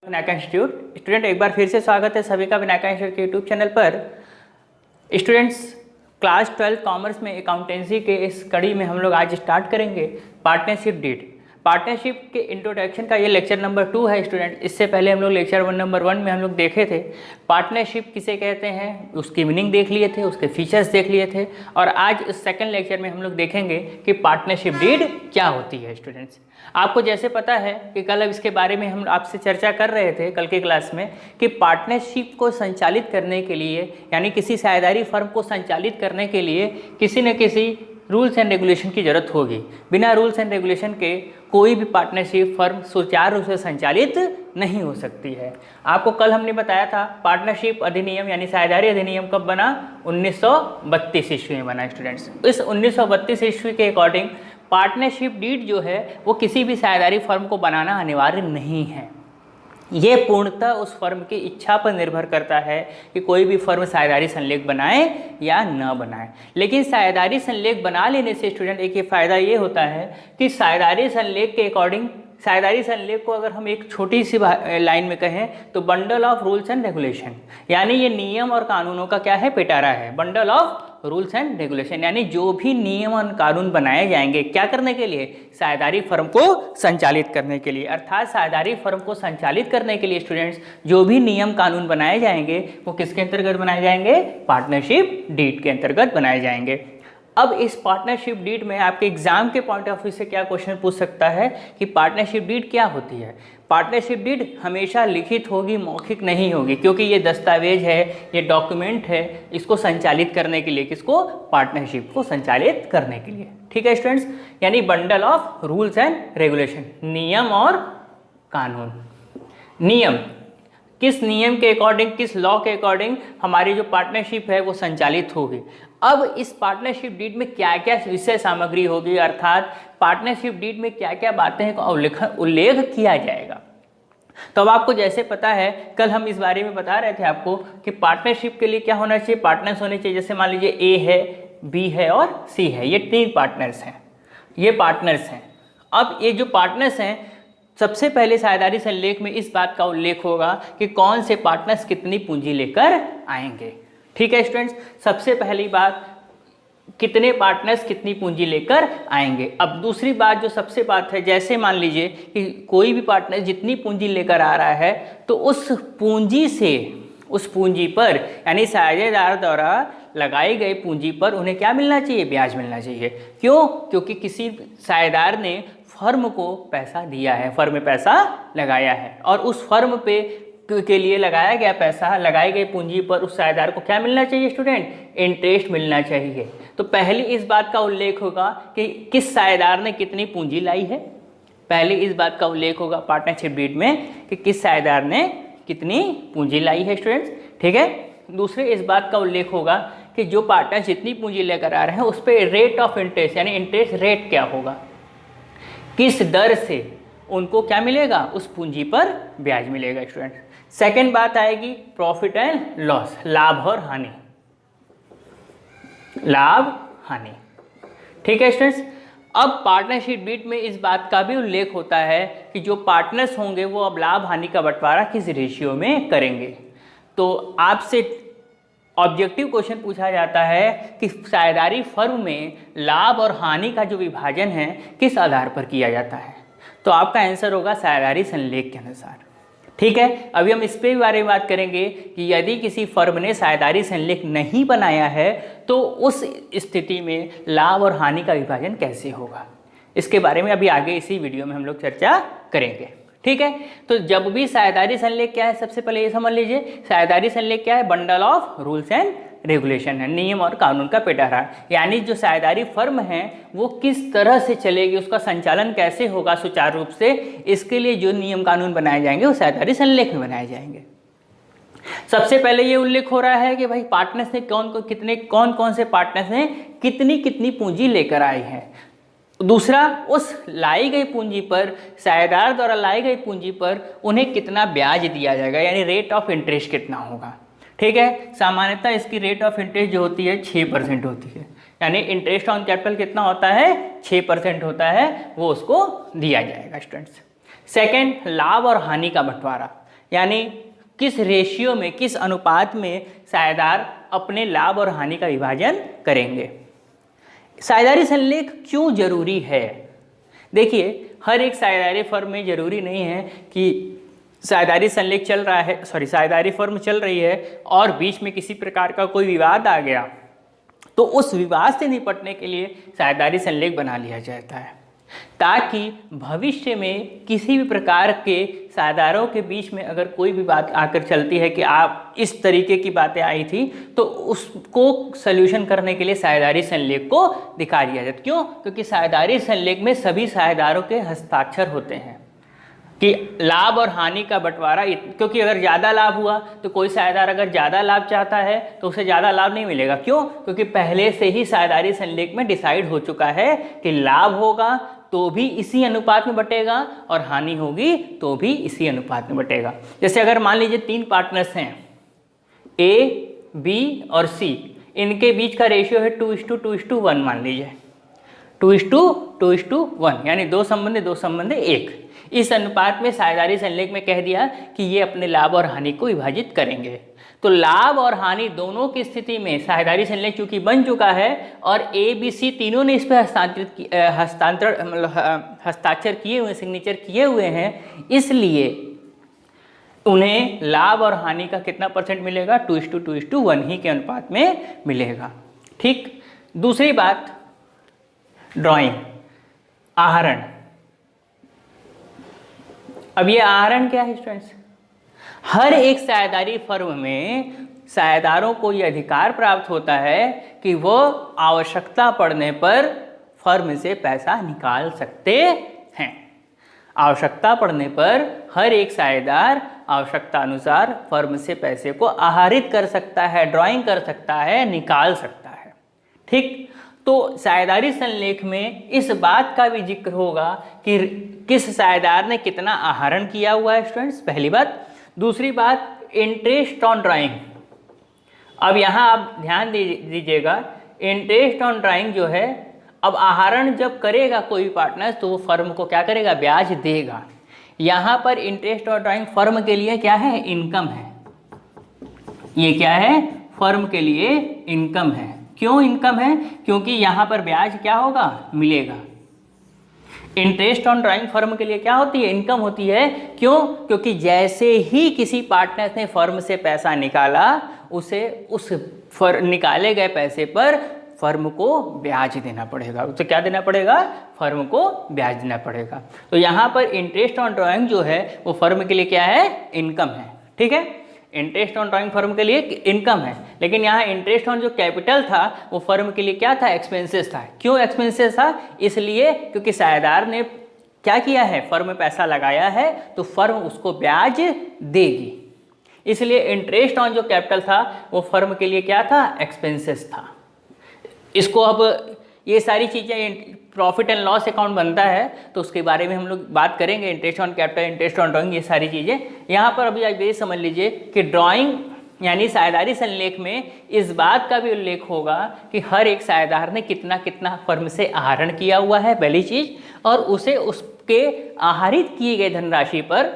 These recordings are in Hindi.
विनायका इंस्टीट्यूट स्टूडेंट, एक बार फिर से स्वागत है सभी का विनायका इंस्टीट्यूट के यूट्यूब चैनल पर। स्टूडेंट्स, क्लास 12 कॉमर्स में अकाउंटेंसी के इस कड़ी में हम लोग आज स्टार्ट करेंगे पार्टनरशिप डीड। पार्टनरशिप के इंट्रोडक्शन का ये लेक्चर नंबर 2 है स्टूडेंट। इससे पहले हम लोग लेक्चर नंबर 1 में हम लोग देखे थे पार्टनरशिप किसे कहते हैं, उसकी मीनिंग देख लिए थे, उसके फीचर्स देख लिए थे। और आज इस सेकंड लेक्चर में हम लोग देखेंगे कि पार्टनरशिप डीड क्या होती है। स्टूडेंट्स, आपको जैसे पता है कि कल अब इसके बारे में हम आपसे चर्चा कर रहे थे कल की क्लास में कि पार्टनरशिप को संचालित करने के लिए, यानी किसी साझेदारी फर्म को संचालित करने के लिए किसी न किसी रूल्स एंड रेगुलेशन की ज़रूरत होगी। बिना रूल्स एंड रेगुलेशन के कोई भी पार्टनरशिप फर्म सुचारू रूप से संचालित नहीं हो सकती है। आपको कल हमने बताया था पार्टनरशिप अधिनियम यानी साझेदारी अधिनियम कब बना, 1932 ईस्वी में बना। स्टूडेंट्स, इस 1932 ईस्वी के अकॉर्डिंग पार्टनरशिप डीड जो है वो किसी भी साझेदारी फर्म को बनाना अनिवार्य नहीं है। ये पूर्णतः उस फर्म की इच्छा पर निर्भर करता है कि कोई भी फर्म साझेदारी संलेख बनाए या न बनाए। लेकिन साझेदारी संलेख बना लेने से स्टूडेंट एक ये फ़ायदा ये होता है कि साझेदारी संलेख के अकॉर्डिंग, साझेदारी संलेख को अगर हम एक छोटी सी लाइन में कहें तो bundle of rules and regulation, यानी ये नियम और कानूनों का क्या है, पिटारा है। Bundle of rules and regulation यानी जो भी नियम और कानून बनाए जाएंगे क्या करने के लिए, साझेदारी फर्म को संचालित करने के लिए। अर्थात साझेदारी फर्म को संचालित करने के लिए स्टूडेंट्स जो भी नियम कानून बनाए जाएंगे वो किसके अंतर्गत बनाए जाएंगे, पार्टनरशिप डीड के अंतर्गत बनाए जाएंगे। अब इस पार्टनरशिप डीड में आपके एग्जाम के पॉइंट ऑफ व्यू से क्या क्वेश्चन पूछ सकता है कि पार्टनरशिप डीड क्या होती है। पार्टनरशिप डीड हमेशा लिखित होगी, मौखिक नहीं होगी, क्योंकि ये दस्तावेज है, ये डॉक्यूमेंट है इसको संचालित करने के लिए, किसको, पार्टनरशिप को संचालित करने के लिए। ठीक है स्टूडेंट्स, यानी bundle of rules and regulation, नियम और कानून। नियम, किस नियम के अकॉर्डिंग, किस लॉ के अकॉर्डिंग हमारी जो पार्टनरशिप है वो संचालित होगी। अब इस पार्टनरशिप डीड में क्या क्या विषय सामग्री होगी, अर्थात पार्टनरशिप डीड में क्या क्या बातें का उल्लेख किया जाएगा। तो अब आपको जैसे पता है, कल हम इस बारे में बता रहे थे आपको कि पार्टनरशिप के लिए क्या होना चाहिए, पार्टनर्स होने चाहिए। जैसे मान लीजिए ए है, बी है और सी है, ये 3 पार्टनर्स हैं, ये पार्टनर्स हैं। अब ये जो पार्टनर्स हैं, सबसे पहले साझेदारी संलेख में इस बात का उल्लेख होगा कि कौन से पार्टनर्स कितनी पूंजी लेकर आएंगे। ठीक है स्टूडेंट्स, सबसे पहली बात कितने पार्टनर्स कितनी पूंजी लेकर आएंगे। अब दूसरी बात जो सबसे बात है, जैसे मान लीजिए कि कोई भी पार्टनर जितनी पूंजी लेकर आ रहा है तो उस पूंजी से, उस पूंजी पर यानी साझेदार द्वारा लगाई गई पूंजी पर उन्हें क्या मिलना चाहिए, ब्याज मिलना चाहिए। क्यों, क्योंकि किसी साझेदार ने फर्म को पैसा दिया है, फर्म में पैसा लगाया है और उस फर्म पे के लिए लगाया गया पैसा, लगाई गई पूंजी पर उस साझेदार को क्या मिलना चाहिए स्टूडेंट, इंटरेस्ट मिलना चाहिए। तो पहले इस बात का उल्लेख होगा कि किस साझेदार ने कितनी पूंजी लाई है। पहले इस बात का उल्लेख होगा पार्टनरशिप डीड में कि किस साझेदार ने कितनी पूंजी लाई है स्टूडेंट्स। ठीक है, दूसरे इस बात का उल्लेख होगा कि जो पार्टनर जितनी पूंजी लेकर आ रहे हैं उस पर रेट ऑफ इंटरेस्ट यानी इंटरेस्ट रेट क्या होगा, किस दर से उनको क्या मिलेगा, उस पूंजी पर ब्याज मिलेगा स्टूडेंट। सेकंड बात आएगी प्रॉफिट एंड लॉस, लाभ और हानि, लाभ हानि। ठीक है स्टूडेंट्स, अब पार्टनरशिप डीड में इस बात का भी उल्लेख होता है कि जो पार्टनर्स होंगे वो अब लाभ हानि का बंटवारा किस रेशियो में करेंगे। तो आपसे ऑब्जेक्टिव क्वेश्चन पूछा जाता है कि साझेदारी फर्म में लाभ और हानि का जो विभाजन है किस आधार पर किया जाता है। तो आपका आंसर होगा साझेदारी संलेख के अनुसार। ठीक है, अभी हम इस पे भी बारे में बात करेंगे कि यदि किसी फर्म ने साझेदारी संलेख नहीं बनाया है तो उस स्थिति में लाभ और हानि का विभाजन कैसे होगा, इसके बारे में अभी आगे इसी वीडियो में हम लोग चर्चा करेंगे। ठीक है, तो जब भी साझेदारी संलेख क्या है, सबसे पहले ये समझ लीजिए साझेदारी संलेख क्या है, bundle of rules and regulation है, नियम और कानून का पिटारा। यानी जो साझेदारी फर्म है वो किस तरह से चलेगी, उसका संचालन कैसे होगा सुचारू रूप से, इसके लिए जो नियम कानून बनाए जाएंगे वो साझेदारी संलेख में बनाए जाएंगे। सबसे पहले ये उल्लेख हो रहा है कि भाई पार्टनर्स ने कौन कौन से पार्टनर्स ने कितनी कितनी पूंजी लेकर आए हैं। दूसरा, उस लाई गई पूंजी पर, साझेदार द्वारा लाई गई पूंजी पर उन्हें कितना ब्याज दिया जाएगा, यानी रेट ऑफ इंटरेस्ट कितना होगा। ठीक है, सामान्यतः इसकी रेट ऑफ इंटरेस्ट जो होती है 6% होती है, यानी इंटरेस्ट ऑन कैपिटल कितना होता है, 6% होता है, वो उसको दिया जाएगा स्टूडेंट्स। सेकंड, लाभ और हानि का बंटवारा, यानी किस रेशियो में, किस अनुपात में साझेदार अपने लाभ और हानि का विभाजन करेंगे। साझेदारी संलेख क्यों जरूरी है? देखिए, हर एक साझेदारी फर्म में जरूरी नहीं है कि साझेदारी संलेख चल रहा है, साझेदारी फर्म चल रही है और बीच में किसी प्रकार का कोई विवाद आ गया तो उस विवाद से निपटने के लिए साझेदारी संलेख बना लिया जाता है, ताकि भविष्य में किसी भी प्रकार के साझेदारों के बीच में अगर कोई भी बात आकर चलती है कि आप इस तरीके की बातें आई थी, तो उसको सल्यूशन करने के लिए साझेदारी संलेख को दिखा दिया जाता है। क्यों? क्योंकि साझेदारी संलेख में सभी साझेदारों के हस्ताक्षर होते हैं कि लाभ और हानि का बंटवारा, क्योंकि अगर ज़्यादा लाभ हुआ तो कोई साझेदार अगर ज़्यादा लाभ चाहता है तो उसे ज़्यादा लाभ नहीं मिलेगा। क्यों? क्योंकि पहले से ही साझेदारी संलेख में डिसाइड हो चुका है कि लाभ होगा तो भी इसी अनुपात में बटेगा और हानि होगी तो भी इसी अनुपात में बटेगा। जैसे अगर मान लीजिए 3 पार्टनर्स हैं, ए, बी और सी, इनके बीच का रेशियो है 2:2:1 मान लीजिए, 2:2:1, यानी 2 संबंध 1। इस अनुपात में साझेदारी संलेख में कह दिया कि ये अपने लाभ और हानि को विभाजित करेंगे। तो लाभ और हानि दोनों की स्थिति में साझेदारी संलेख चूंकि बन चुका है और ए, बी, सी तीनों ने इस पर हस्ताक्षर किए हुए, सिग्नेचर किए हुए हैं, इसलिए उन्हें लाभ और हानि का कितना % मिलेगा? 2:2:1 ही के अनुपात में मिलेगा। ठीक। दूसरी बात, ड्राइंग, आहरण। अब ये आहरण क्या है स्टूडेंट्स? हर एक साझेदारी फर्म में साझेदारों को ये अधिकार प्राप्त होता है कि वो आवश्यकता पड़ने पर फर्म से पैसा निकाल सकते हैं। आवश्यकता पड़ने पर हर एक साझेदार आवश्यकता अनुसार फर्म से पैसे को आहरित कर सकता है, ड्राइंग कर सकता है, निकाल सकता है। ठीक। तो साझेदारी संलेख में इस बात का भी जिक्र होगा कि किस साझेदार ने कितना आहरण किया हुआ है स्टूडेंट्स, पहली बात। दूसरी बात, इंटरेस्ट ऑन ड्राइंग। अब यहाँ आप ध्यान दीजिएगा, इंटरेस्ट ऑन ड्राइंग जो है, अब आहरण जब करेगा कोई पार्टनर तो वो फर्म को क्या करेगा? ब्याज देगा। यहाँ पर इंटरेस्ट ऑन ड्राइंग फर्म के लिए क्या है? इनकम है। ये क्या है? फर्म के लिए इनकम है। क्यों इनकम है? क्योंकि यहाँ पर ब्याज क्या होगा? मिलेगा। इंटरेस्ट ऑन ड्राइंग फर्म के लिए क्या होती है? इनकम होती है। क्यों? क्योंकि जैसे ही किसी पार्टनर ने फर्म से पैसा निकाला, उसे उस निकाले गए पैसे पर फर्म को ब्याज देना पड़ेगा। उसे क्या देना पड़ेगा? फर्म को ब्याज देना पड़ेगा। तो यहाँ पर इंटरेस्ट ऑन ड्राइंग जो है वो फर्म के लिए क्या है? इनकम है। ठीक है, इंटरेस्ट ऑन ड्राइंग फर्म के लिए इनकम है। लेकिन यहाँ इंटरेस्ट ऑन जो कैपिटल था वो फर्म के लिए क्या था? एक्सपेंसेस था। क्यों एक्सपेंसेस था? इसलिए क्योंकि साझेदार ने क्या किया है? फर्म में पैसा लगाया है तो फर्म उसको ब्याज देगी। इसलिए इंटरेस्ट ऑन जो कैपिटल था वो फर्म के लिए क्या था? एक्सपेंसेस था। इसको अब ये सारी चीज़ें, प्रॉफिट एंड लॉस अकाउंट बनता है तो उसके बारे में हम लोग बात करेंगे, interest on capital, interest on drawing, ये सारी चीज़ें। यहाँ पर अभी आप ये समझ लीजिए कि ड्राइंग यानी साझेदारी संलेख में इस बात का भी उल्लेख होगा कि हर एक साझेदार ने कितना कितना फर्म से आहरण किया हुआ है, पहली चीज़, और उसे उसके आहरित किए गए धनराशि पर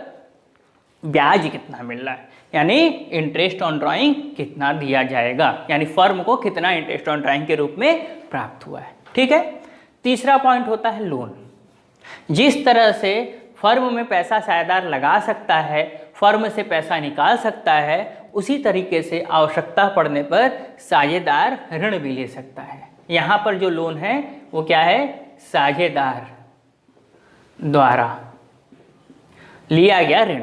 ब्याज कितना मिल रहा है, यानी इंटरेस्ट ऑन ड्राइंग कितना दिया जाएगा, यानी फर्म को कितना इंटरेस्ट ऑन ड्राइंग के रूप में प्राप्त हुआ है। ठीक है। तीसरा पॉइंट होता है लोन। जिस तरह से फर्म में पैसा साझेदार लगा सकता है, फर्म से पैसा निकाल सकता है, उसी तरीके से आवश्यकता पड़ने पर साझेदार ऋण भी ले सकता है। यहाँ पर जो लोन है वो क्या है? साझेदार द्वारा लिया गया ऋण।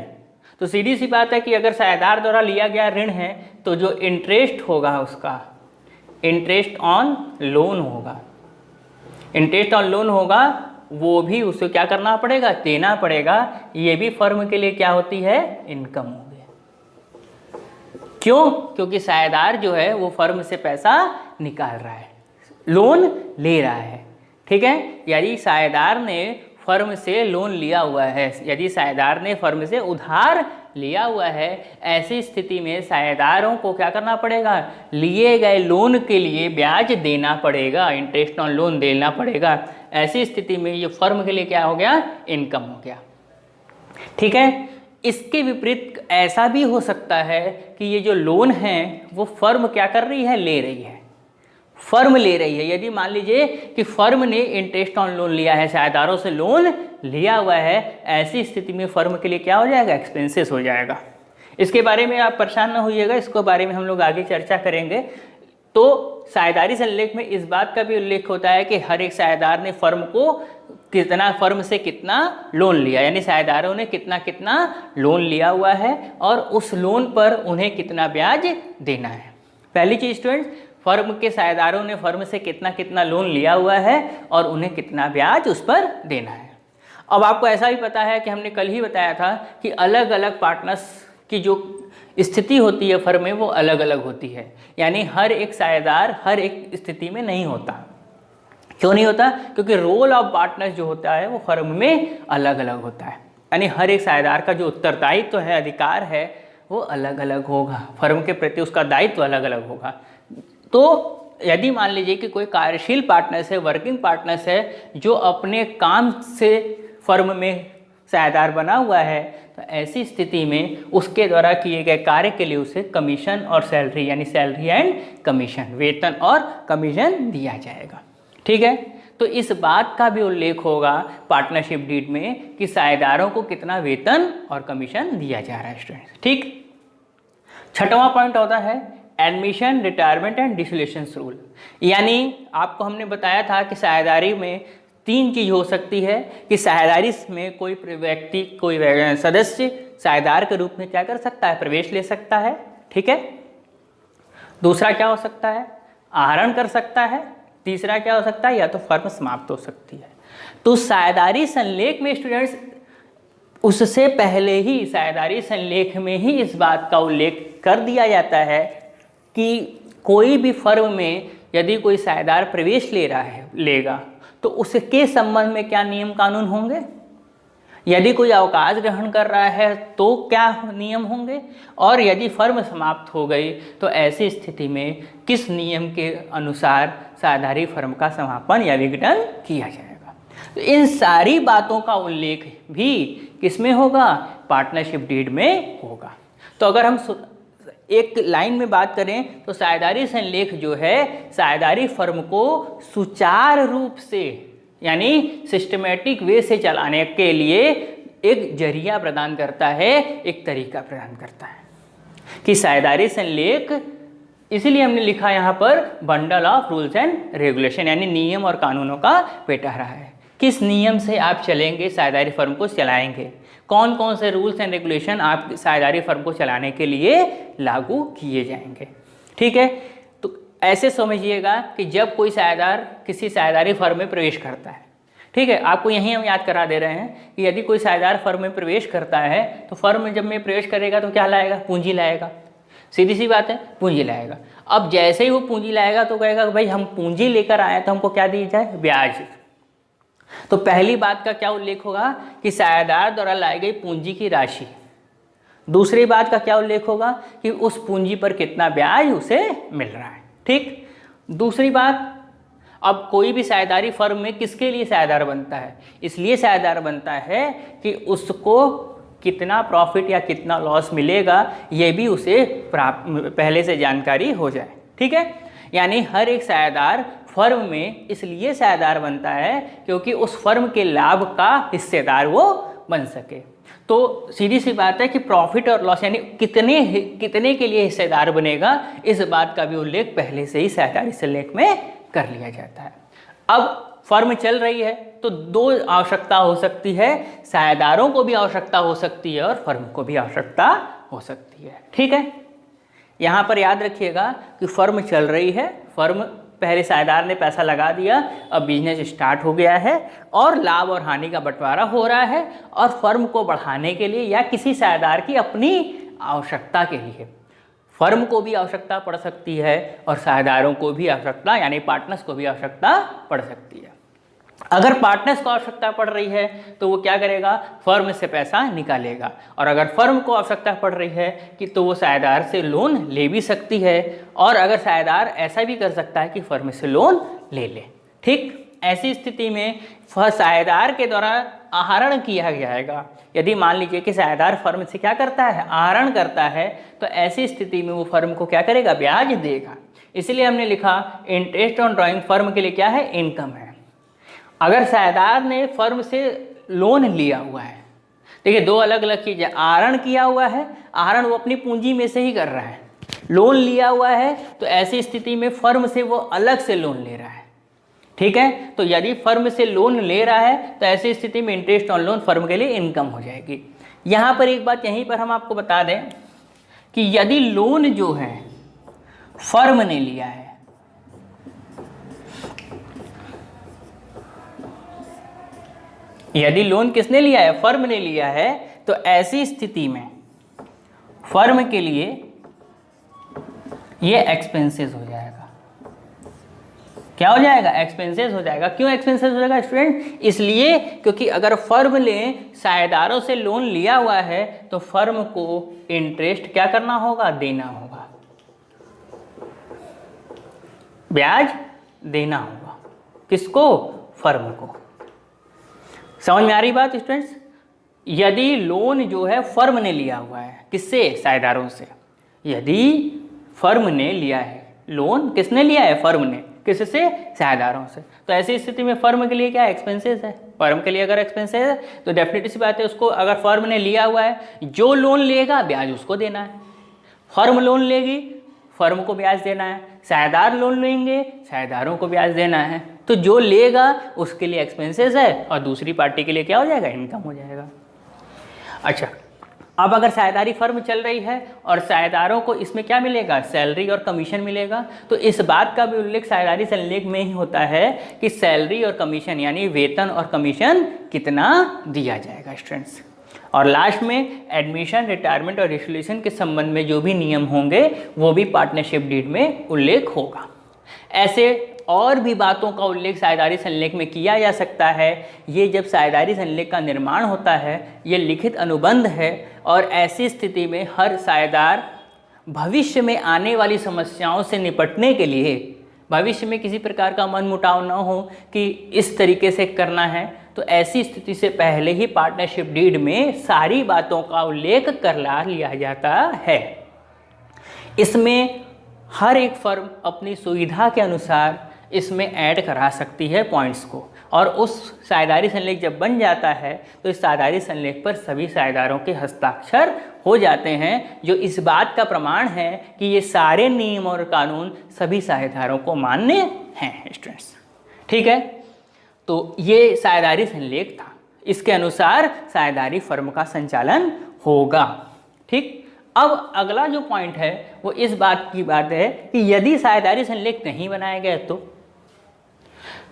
तो सीधी सी बात है कि अगर साझेदार द्वारा लिया गया ऋण है तो जो इंटरेस्ट होगा उसका इंटरेस्ट ऑन लोन होगा। इंटरेस्ट ऑन लोन होगा वो भी उसे क्या करना पड़ेगा? देना पड़ेगा। ये भी फर्म के लिए क्या होती है? इनकम हो गया। क्यों? क्योंकि साझेदार जो है वो फर्म से पैसा निकाल रहा है, लोन ले रहा है। ठीक है। यदि साझेदार ने फर्म से लोन लिया हुआ है, यदि साझेदार ने फर्म से उधार लिया हुआ है, ऐसी स्थिति में साझेदारों को क्या करना पड़ेगा? लिए गए लोन के लिए ब्याज देना पड़ेगा, इंटरेस्ट ऑन लोन देना पड़ेगा। ऐसी स्थिति में ये फर्म के लिए क्या हो गया? इनकम हो गया। ठीक है। इसके विपरीत ऐसा भी हो सकता है कि ये जो लोन है वो फर्म क्या कर रही है, ले रही है, फर्म ले रही है। यदि मान लीजिए कि फर्म ने इंटरेस्ट ऑन लोन लिया है, साझेदारों से लोन लिया हुआ है, ऐसी स्थिति में फर्म के लिए क्या हो जाएगा, एक्सपेंसेस हो जाएगा। इसके बारे में आप परेशान ना होइएगा, इसको बारे में हम लोग आगे चर्चा करेंगे। तो साझेदारी संलेख में इस बात का भी उल्लेख होता है कि हर एक साझेदार ने फर्म से कितना लोन लिया, यानी साझेदारों ने कितना कितना लोन लिया हुआ है और उस लोन पर उन्हें कितना ब्याज देना है। पहली चीज स्टूडेंट, फर्म के साझेदारों ने फर्म से कितना कितना लोन लिया हुआ है और उन्हें कितना ब्याज उस पर देना है। अब आपको ऐसा भी पता है कि हमने कल ही बताया था कि अलग अलग पार्टनर्स की जो स्थिति होती है फर्म में वो अलग अलग होती है, यानी हर एक साझेदार हर एक स्थिति में नहीं होता। क्यों नहीं होता? क्योंकि रोल ऑफ पार्टनर्स जो होता है वो फर्म में अलग अलग होता है, यानी हर एक साझेदार का जो उत्तरदायित्व तो है, अधिकार है, वो अलग अलग होगा, फर्म के प्रति उसका दायित्व अलग अलग होगा। तो यदि मान लीजिए कि कोई कार्यशील पार्टनर्स है, वर्किंग पार्टनर्स है, जो अपने काम से फर्म में साझेदार बना हुआ है, तो ऐसी स्थिति में उसके द्वारा किए गए कार्य के लिए उसे कमीशन और सैलरी, यानी सैलरी एंड कमीशन, वेतन और कमीशन दिया जाएगा। ठीक है, तो इस बात का भी उल्लेख होगा पार्टनरशिप डीड में कि साझेदारों को कितना वेतन और कमीशन दिया जा रहा है स्टूडेंट्स। ठीक, छठवां पॉइंट होता है admission, retirement and dissolution rule. यानी आपको हमने बताया था कि साझेदारी में तीन चीज हो सकती है कि साझेदारी में कोई व्यक्ति, कोई सदस्य साझेदार के रूप में क्या कर सकता है, प्रवेश ले सकता है। ठीक है, दूसरा क्या हो सकता है, आहरण कर सकता है। तीसरा क्या हो सकता है, या तो फर्म समाप्त हो सकती है। तो साझेदारी संलेख में स्टूडेंट्स उससे पहले ही साझेदारी संलेख में ही इस बात का उल्लेख कर दिया जाता है कि कोई भी फर्म में यदि कोई साझेदार प्रवेश लेगा तो उसके संबंध में क्या नियम कानून होंगे, यदि कोई अवकाश ग्रहण कर रहा है तो क्या नियम होंगे, और यदि फर्म समाप्त हो गई तो ऐसी स्थिति में किस नियम के अनुसार साझेदारी फर्म का समापन या विघटन किया जाएगा। तो इन सारी बातों का उल्लेख भी किसमें होगा, पार्टनरशिप डीड में होगा। तो अगर हम एक लाइन में बात करें तो साझेदारी संलेख जो है साझेदारी फर्म को सुचारू रूप से, यानी सिस्टमेटिक वे से चलाने के लिए एक जरिया प्रदान करता है, एक तरीका प्रदान करता है कि साझेदारी संलेख, इसीलिए हमने लिखा यहाँ पर bundle of rules and regulation, यानी नियम और कानूनों का पिटारा है। किस नियम से आप चलेंगे, साझेदारी फर्म को चलाएंगे, कौन कौन से रूल्स एंड रेगुलेशन आप साझेदारी फर्म को चलाने के लिए लागू किए जाएंगे। ठीक है, तो ऐसे समझिएगा कि जब कोई साझेदार किसी साझेदारी फर्म में प्रवेश करता है, ठीक है, आपको यहीं हम याद करा दे रहे हैं कि यदि कोई साझेदार फर्म में प्रवेश करता है तो फर्म में जब में प्रवेश करेगा तो क्या लाएगा, पूंजी लाएगा। सीधी सी बात है, पूंजी लाएगा। अब जैसे ही वो पूंजी लाएगा तो कहेगा भाई हम पूंजी लेकर आए तो हमको क्या दी जाए, ब्याज। तो पहली बात का क्या उल्लेख होगा कि साझेदार द्वारा लाई गई पूंजी की राशि। दूसरी बात का क्या उल्लेख होगा कि उस पूंजी पर कितना ब्याज उसे मिल रहा है। ठीक, दूसरी बात, अब कोई भी साझेदारी फर्म में किसके लिए साझेदार बनता है, इसलिए साझेदार बनता है कि उसको कितना प्रॉफिट या कितना लॉस मिलेगा ये भी उसे पहले से जानकारी हो जाए। ठीक है, यानी हर एक साझेदार फर्म में इसलिए साझेदार बनता है क्योंकि उस फर्म के लाभ का हिस्सेदार वो बन सके। तो सीधी सी बात है कि प्रॉफिट और लॉस यानी कितने के लिए हिस्सेदार बनेगा, इस बात का भी उल्लेख पहले से ही साझेदारी संलेख में कर लिया जाता है। अब फर्म चल रही है तो दो आवश्यकता हो सकती है, साझेदारों को भी आवश्यकता हो सकती है और फर्म को भी आवश्यकता हो सकती है। ठीक है, यहाँ पर याद रखिएगा कि फर्म चल रही है, फर्म पहले साझेदार ने पैसा लगा दिया, अब बिजनेस स्टार्ट हो गया है और लाभ और हानि का बंटवारा हो रहा है, और फर्म को बढ़ाने के लिए या किसी साझेदार की अपनी आवश्यकता के लिए फर्म को भी आवश्यकता पड़ सकती है और साझेदारों को भी आवश्यकता, यानी पार्टनर्स को भी आवश्यकता पड़ सकती है। अगर पार्टनर्स को आवश्यकता पड़ रही है तो वो क्या करेगा, फर्म से पैसा निकालेगा, और अगर फर्म को आवश्यकता पड़ रही है कि तो वो साझेदार से लोन ले भी सकती है, और अगर साझेदार ऐसा भी कर सकता है कि फर्म से लोन ले ले। ठीक, ऐसी स्थिति में साझेदार के द्वारा आहरण किया जाएगा। यदि मान लीजिए कि साझेदार फर्म से क्या करता है, आहरण करता है, तो ऐसी स्थिति में वो फर्म को क्या करेगा, ब्याज देगा। इसलिए हमने लिखा इंटरेस्ट ऑन ड्राइंग फर्म के लिए क्या है, इनकम है। अगर साझेदार ने फर्म से लोन लिया हुआ है, देखिए दो अलग अलग चीज़ें, आहरण किया हुआ है, आहरण वो अपनी पूंजी में से ही कर रहा है, लोन लिया हुआ है तो ऐसी स्थिति में फर्म से वो अलग से लोन ले रहा है। ठीक है, तो यदि फर्म से लोन ले रहा है तो ऐसी स्थिति में इंटरेस्ट ऑन लोन फर्म के लिए इनकम हो जाएगी। यहाँ पर एक बात यहीं पर हम आपको बता दें कि यदि लोन जो है फर्म ने लिया है, यदि लोन किसने लिया है, फर्म ने लिया है, तो ऐसी स्थिति में फर्म के लिए ये एक्सपेंसेस हो जाएगा। क्या हो जाएगा, एक्सपेंसेस हो जाएगा। क्यों एक्सपेंसेस हो जाएगा स्टूडेंट, इसलिए क्योंकि अगर फर्म ने साझेदारों से लोन लिया हुआ है तो फर्म को इंटरेस्ट क्या करना होगा, देना होगा, ब्याज देना होगा। किसको, फर्म को। समझ में आ रही बात स्टूडेंट्स। यदि लोन जो है फर्म ने लिया हुआ है, किससे, साझेदारों से, यदि फर्म ने लिया है लोन, किसने लिया है, फर्म ने, किससे, साझेदारों से, तो ऐसी स्थिति में फर्म के लिए क्या एक्सपेंसेस है। फर्म के लिए अगर एक्सपेंसेस है तो डेफिनेटली सी बात है, उसको अगर फर्म ने लिया हुआ है, जो लोन लेगा ब्याज उसको देना है। फर्म लोन लेगी, फर्म को ब्याज देना है, साझेदार लोन लेंगे, साझेदारों को ब्याज देना है। तो जो लेगा उसके लिए एक्सपेंसेस है और दूसरी पार्टी के लिए क्या हो जाएगा, इनकम हो जाएगा। अच्छा, अब अगर साझेदारी फर्म चल रही है और साझेदारों को इसमें क्या मिलेगा, सैलरी और कमीशन मिलेगा, तो इस बात का भी उल्लेख साझेदारी संलेख में ही होता है कि सैलरी और कमीशन यानी वेतन और कमीशन कितना दिया जाएगा स्टूडेंट्स। और लास्ट में एडमिशन, रिटायरमेंट और रेजुलेशन के संबंध में जो भी नियम होंगे वो भी पार्टनरशिप डीड में उल्लेख होगा। ऐसे और भी बातों का उल्लेख साझेदारी संलेख में किया जा सकता है। ये जब साझेदारी संलेख का निर्माण होता है, ये लिखित अनुबंध है और ऐसी स्थिति में हर साझेदार भविष्य में आने वाली समस्याओं से निपटने के लिए, भविष्य में किसी प्रकार का मनमुटाव न हो कि इस तरीके से करना है, तो ऐसी स्थिति से पहले ही पार्टनरशिप डीड में सारी बातों का उल्लेख कर लिया जाता है। इसमें हर एक फर्म अपनी सुविधा के अनुसार इसमें ऐड करा सकती है पॉइंट्स को, और उस साझेदारी संलेख जब बन जाता है तो इस साझेदारी संलेख पर सभी साझेदारों के हस्ताक्षर हो जाते हैं, जो इस बात का प्रमाण है कि ये सारे नियम और कानून सभी साझेदारों को मान्य हैं स्टूडेंट्स। ठीक है, तो ये साझेदारी संलेख था, इसके अनुसार साझेदारी फर्म का संचालन होगा। ठीक, अब अगला जो पॉइंट है वो इस बात की बात है कि यदि साझेदारी संलेख नहीं बनाया गया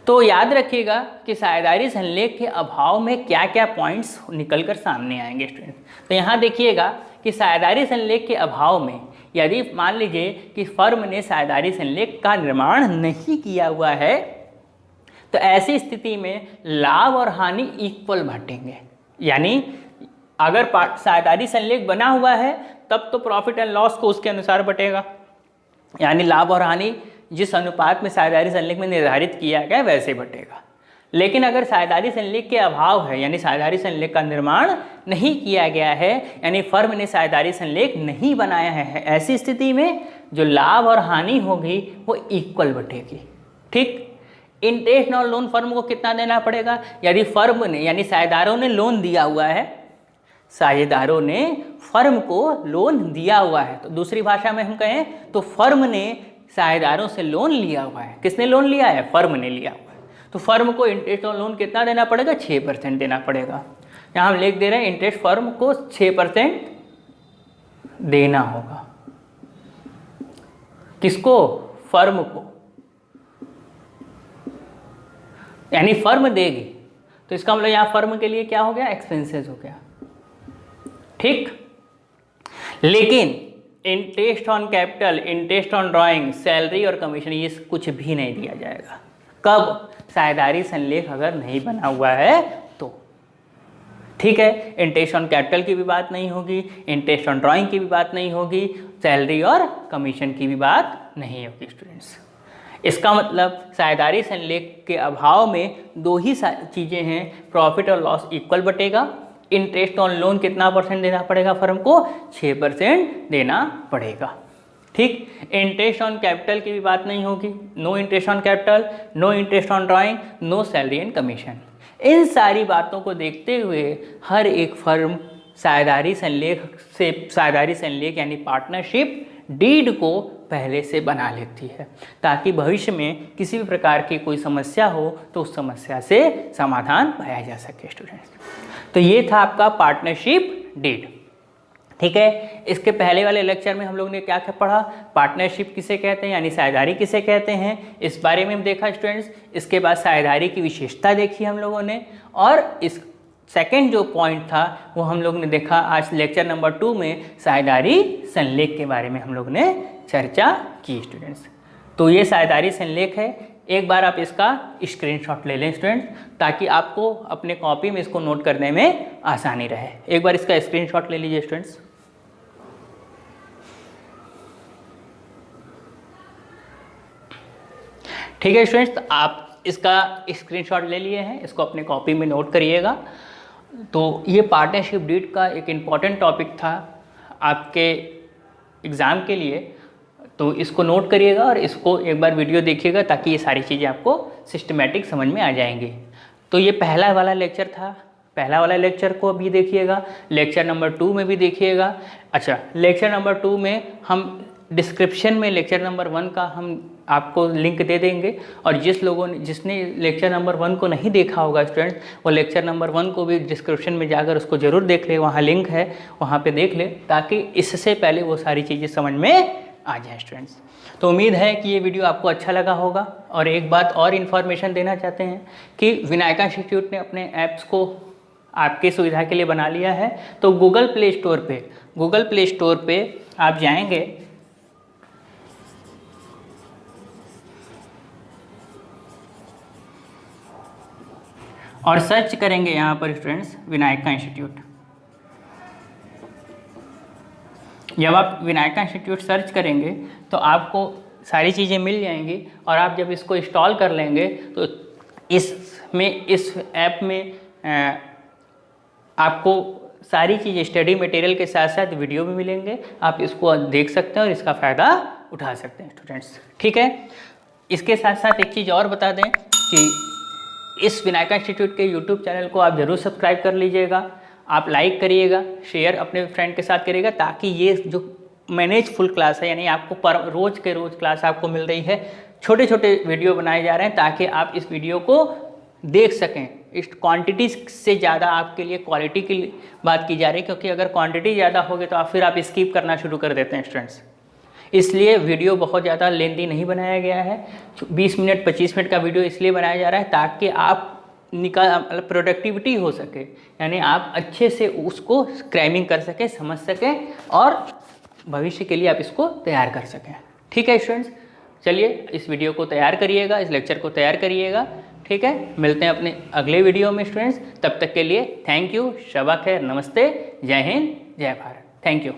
तो याद रखिएगा कि साझेदारी संलेख के अभाव में क्या क्या पॉइंट्स निकलकर सामने आएंगे स्टूडेंट। तो यहाँ देखिएगा कि साझेदारी संलेख के अभाव में यदि मान लीजिए कि फर्म ने साझेदारी संलेख का निर्माण नहीं किया हुआ है, तो ऐसी स्थिति में लाभ और हानि इक्वल बांटेंगे। यानी अगर साझेदारी संलेख बना हुआ है तब तो प्रॉफिट एंड लॉस को उसके अनुसार बटेगा, यानी लाभ और हानि जिस अनुपात में साझेदारी संलेख में निर्धारित किया गया वैसे बटेगा। लेकिन अगर साझेदारी संलेख के अभाव है, यानी साझेदारी संलेख का निर्माण नहीं किया गया है, यानी फर्म ने साझेदारी संलेख नहीं बनाया है, ऐसी स्थिति में जो लाभ और हानि होगी वो इक्वल बटेगी। ठीक, इंटरेस्ट ऑन लोन फर्म को कितना देना पड़ेगा, यदि फर्म ने यानी साझेदारों ने लोन दिया हुआ है, साझेदारों ने फर्म को लोन दिया हुआ है, तो दूसरी भाषा में हम कहें तो फर्म ने साझेदारों से लोन लिया हुआ है। किसने लोन लिया है, फर्म ने लिया हुआ है। तो फर्म को इंटरेस्ट ऑन लोन कितना देना पड़ेगा, 6% देना पड़ेगा। यहाँ हम लिख दे रहे हैं इंटरेस्ट फर्म को 6% देना होगा। किसको, फर्म को, यानी फर्म देगी। तो इसका मतलब यहाँ फर्म के लिए क्या हो गया, एक्सपेंसेस हो गया। ठीक, लेकिन interest on capital, interest on drawing, salary और कमीशन ये कुछ भी नहीं दिया जाएगा। कब, साझेदारी संलेख अगर नहीं बना हुआ है तो। ठीक है, इंटरेस्ट ऑन कैपिटल की भी बात नहीं होगी, इंटरेस्ट ऑन ड्राइंग की भी बात नहीं होगी, सैलरी और कमीशन की भी बात नहीं होगी स्टूडेंट्स। इसका मतलब साझेदारी संलेख के अभाव में दो ही चीज़ें हैं, प्रॉफिट और लॉस इक्वल बटेगा, इंटरेस्ट ऑन लोन कितना परसेंट देना पड़ेगा फर्म को, 6% देना पड़ेगा। ठीक, इंटरेस्ट ऑन कैपिटल की भी बात नहीं होगी, no interest on capital, no interest on drawing, no salary and commission. इन सारी बातों को देखते हुए हर एक फर्म साझेदारी संलेख यानी पार्टनरशिप डीड को पहले से बना लेती है, ताकि भविष्य में किसी भी प्रकार की कोई समस्या हो तो उस समस्या से समाधान पाया जा सके स्टूडेंट्स। तो ये था आपका पार्टनरशिप डीड। ठीक है, इसके पहले वाले लेक्चर में हम लोग ने क्या क्या पढ़ा, पार्टनरशिप किसे कहते हैं यानी साझेदारी किसे कहते हैं, इस बारे में हम देखा स्टूडेंट्स। इसके बाद साझेदारी की विशेषता देखी हम लोगों ने, और इस सेकंड जो पॉइंट था वो हम लोग ने देखा आज लेक्चर नंबर 2 में, साझेदारी संलेख के बारे में हम लोग ने चर्चा की स्टूडेंट्स। तो ये साझेदारी संलेख है, एक बार आप इसका स्क्रीनशॉट ले लें स्टूडेंट्स, ताकि आपको अपने कॉपी में इसको नोट करने में आसानी रहे। एक बार इसका स्क्रीनशॉट ले लीजिए स्टूडेंट्स। ठीक है स्टूडेंट्स, आप इसका स्क्रीनशॉट ले लिए हैं, इसको अपने कॉपी में नोट करिएगा। तो ये पार्टनरशिप डीड का एक इम्पॉर्टेंट टॉपिक था आपके एग्ज़ाम के लिए, तो इसको नोट करिएगा और इसको एक बार वीडियो देखिएगा ताकि ये सारी चीज़ें आपको सिस्टमेटिक समझ में आ जाएंगी। तो ये पहला वाला लेक्चर था, पहला वाला लेक्चर को भी देखिएगा, लेक्चर नंबर 2 में भी देखिएगा। अच्छा, लेक्चर नंबर 2 में हम डिस्क्रिप्शन में लेक्चर नंबर 1 का हम आपको लिंक दे देंगे, और जिसने लेक्चर नंबर 1 को नहीं देखा होगा स्टूडेंट्स, वो लेक्चर नंबर 1 को भी डिस्क्रिप्शन में जाकर उसको ज़रूर देख ले, वहाँ लिंक है, वहाँ पे देख ले, ताकि इससे पहले वो सारी चीज़ें समझ में आ जाए स्टूडेंट्स। तो उम्मीद है कि ये वीडियो आपको अच्छा लगा होगा। और एक बात और इन्फॉर्मेशन देना चाहते हैं कि विनायका इंस्टीट्यूट ने अपने ऐप्स को आपकी सुविधा के लिए बना लिया है। तो गूगल प्ले स्टोर पे आप जाएंगे और सर्च करेंगे यहाँ पर स्टूडेंट्स विनायका इंस्टीट्यूट। जब आप विनायका इंस्टीट्यूट सर्च करेंगे तो आपको सारी चीज़ें मिल जाएंगी, और आप जब इसको इंस्टॉल कर लेंगे तो इस ऐप में आपको सारी चीज़ें स्टडी मटेरियल के साथ साथ वीडियो भी मिलेंगे, आप इसको देख सकते हैं और इसका फ़ायदा उठा सकते हैं स्टूडेंट्स। ठीक है, इसके साथ साथ एक चीज़ और बता दें कि इस विनायका इंस्टीट्यूट के यूट्यूब चैनल को आप ज़रूर सब्सक्राइब कर लीजिएगा, आप लाइक करिएगा, शेयर अपने फ्रेंड के साथ करिएगा, ताकि ये जो मैनेज फुल क्लास है यानी आपको रोज़ के रोज़ क्लास आपको मिल रही है, छोटे छोटे वीडियो बनाए जा रहे हैं ताकि आप इस वीडियो को देख सकें। इस क्वांटिटी से ज़्यादा आपके लिए क्वालिटी की बात की जा रही है, क्योंकि अगर क्वांटिटी ज़्यादा होगी तो फिर आप स्किप करना शुरू कर देते हैं स्टूडेंट्स। इसलिए वीडियो बहुत ज़्यादा लेंथी नहीं बनाया गया है, 20 मिनट 25 मिनट का वीडियो इसलिए बनाया जा रहा है ताकि आप प्रोडक्टिविटी हो सके, यानी आप अच्छे से उसको स्क्रैमिंग कर सकें, समझ सकें, और भविष्य के लिए आप इसको तैयार कर सकें। ठीक है स्टूडेंट्स, चलिए इस वीडियो को तैयार करिएगा, इस लेक्चर को तैयार करिएगा। ठीक है, मिलते हैं अपने अगले वीडियो में स्टूडेंट्स, तब तक के लिए थैंक यू, शबा खैर, नमस्ते, जय हिंद, जय भारत, थैंक यू।